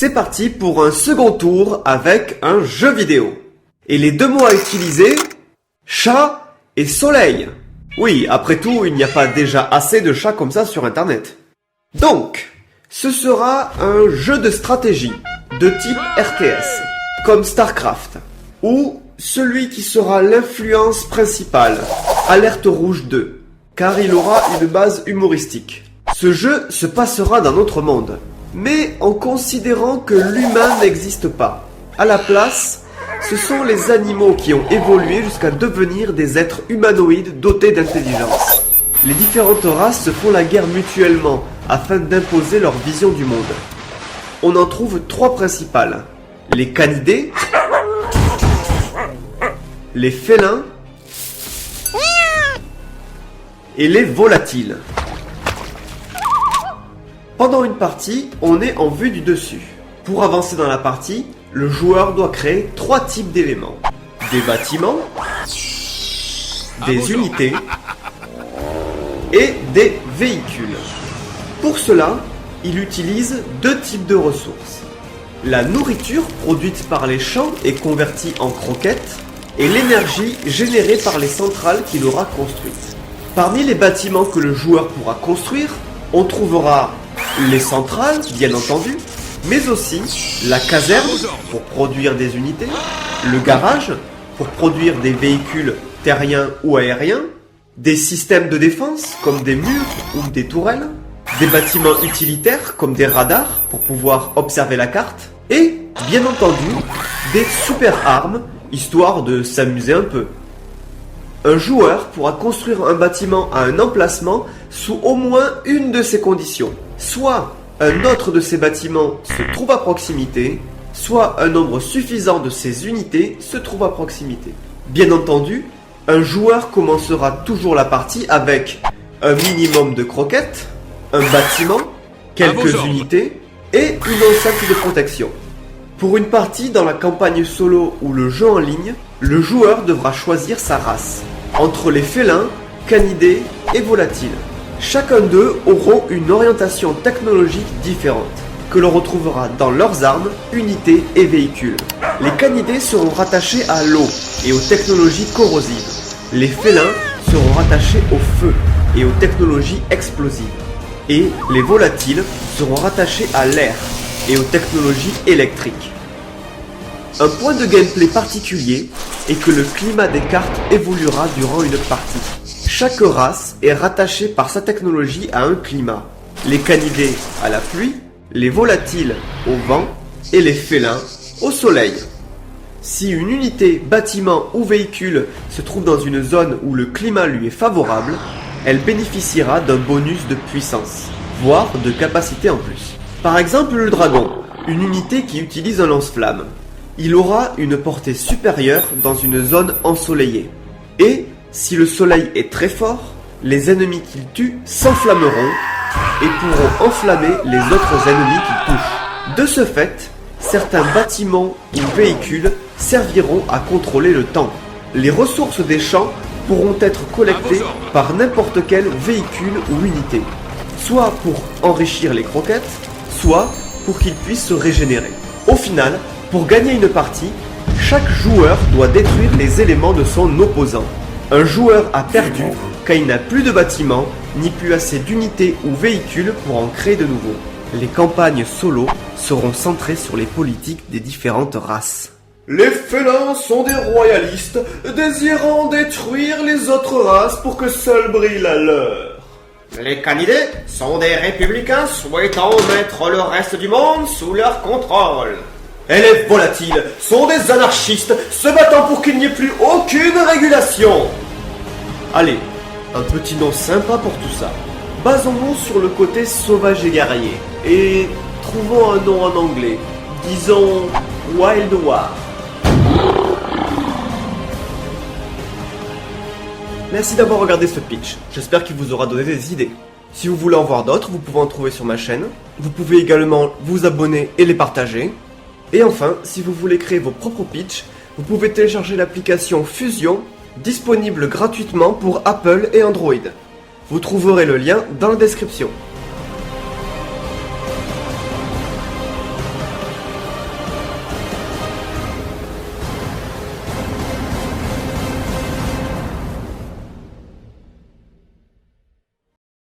c'est parti pour un second tour avec un jeu vidéo. Et les deux mots à utiliser, chat et soleil. Oui, après tout, il n'y a pas déjà assez de chats comme ça sur internet. Donc, ce sera un jeu de stratégie de type RTS, comme StarCraft, ou celui qui sera l'influence principale, Alerte Rouge 2, car il aura une base humoristique. Ce jeu se passera dans notre monde, mais en considérant que l'humain n'existe pas. À la place, ce sont les animaux qui ont évolué jusqu'à devenir des êtres humanoïdes dotés d'intelligence. Les différentes races se font la guerre mutuellement afin d'imposer leur vision du monde. On en trouve trois principales. Les canidés, les félins et les volatiles. Pendant une partie, on est en vue du dessus. Pour avancer dans la partie, le joueur doit créer trois types d'éléments. Des bâtiments, des unités et des véhicules. Pour cela, il utilise deux types de ressources. La nourriture produite par les champs et convertie en croquettes et l'énergie générée par les centrales qu'il aura construites. Parmi les bâtiments que le joueur pourra construire, on trouvera les centrales, bien entendu, mais aussi la caserne pour produire des unités, le garage pour produire des véhicules terriens ou aériens, des systèmes de défense comme des murs ou des tourelles, des bâtiments utilitaires comme des radars pour pouvoir observer la carte, et, bien entendu, des super armes, histoire de s'amuser un peu. Un joueur pourra construire un bâtiment à un emplacement sous au moins une de ces conditions. Soit un autre de ces bâtiments se trouve à proximité, soit un nombre suffisant de ces unités se trouve à proximité. Bien entendu, un joueur commencera toujours la partie avec un minimum de croquettes, un bâtiment, quelques unités et une enceinte de protection. Pour une partie dans la campagne solo ou le jeu en ligne, le joueur devra choisir sa race, entre les félins, canidés et volatiles. Chacun d'eux auront une orientation technologique différente, que l'on retrouvera dans leurs armes, unités et véhicules. Les canidés seront rattachés à l'eau et aux technologies corrosives. Les félins seront rattachés au feu et aux technologies explosives. Et les volatiles seront rattachés à l'air et aux technologies électriques. Un point de gameplay particulier est que le climat des cartes évoluera durant une partie. Chaque race est rattachée par sa technologie à un climat. Les canidés à la pluie, les volatiles au vent et les félins au soleil. Si une unité, bâtiment ou véhicule se trouve dans une zone où le climat lui est favorable, elle bénéficiera d'un bonus de puissance, voire de capacité en plus. Par exemple le dragon, une unité qui utilise un lance-flamme. Il aura une portée supérieure dans une zone ensoleillée. Et, si le soleil est très fort, les ennemis qu'il tue s'enflammeront et pourront enflammer les autres ennemis qu'il touche. De ce fait, certains bâtiments ou véhicules serviront à contrôler le temps. Les ressources des champs pourront être collectées par n'importe quel véhicule ou unité, soit pour enrichir les croquettes, soit pour qu'ils puissent se régénérer. Au final, pour gagner une partie, chaque joueur doit détruire les éléments de son opposant. Un joueur a perdu car il n'a plus de bâtiments, ni plus assez d'unités ou véhicules pour en créer de nouveaux. Les campagnes solo seront centrées sur les politiques des différentes races. Les félins sont des royalistes désirant détruire les autres races pour que seule brille la leur. Les canidés sont des républicains souhaitant mettre le reste du monde sous leur contrôle. Et les volatiles sont des anarchistes se battant pour qu'il n'y ait plus aucune régulation. Allez, un petit nom sympa pour tout ça. Basons-nous sur le côté sauvage et guerrier. Et trouvons un nom en anglais. Disons Wild War. Merci d'avoir regardé ce pitch. J'espère qu'il vous aura donné des idées. Si vous voulez en voir d'autres, vous pouvez en trouver sur ma chaîne. Vous pouvez également vous abonner et les partager. Et enfin, si vous voulez créer vos propres pitchs, vous pouvez télécharger l'application Fusion, disponible gratuitement pour Apple et Android. Vous trouverez le lien dans la description.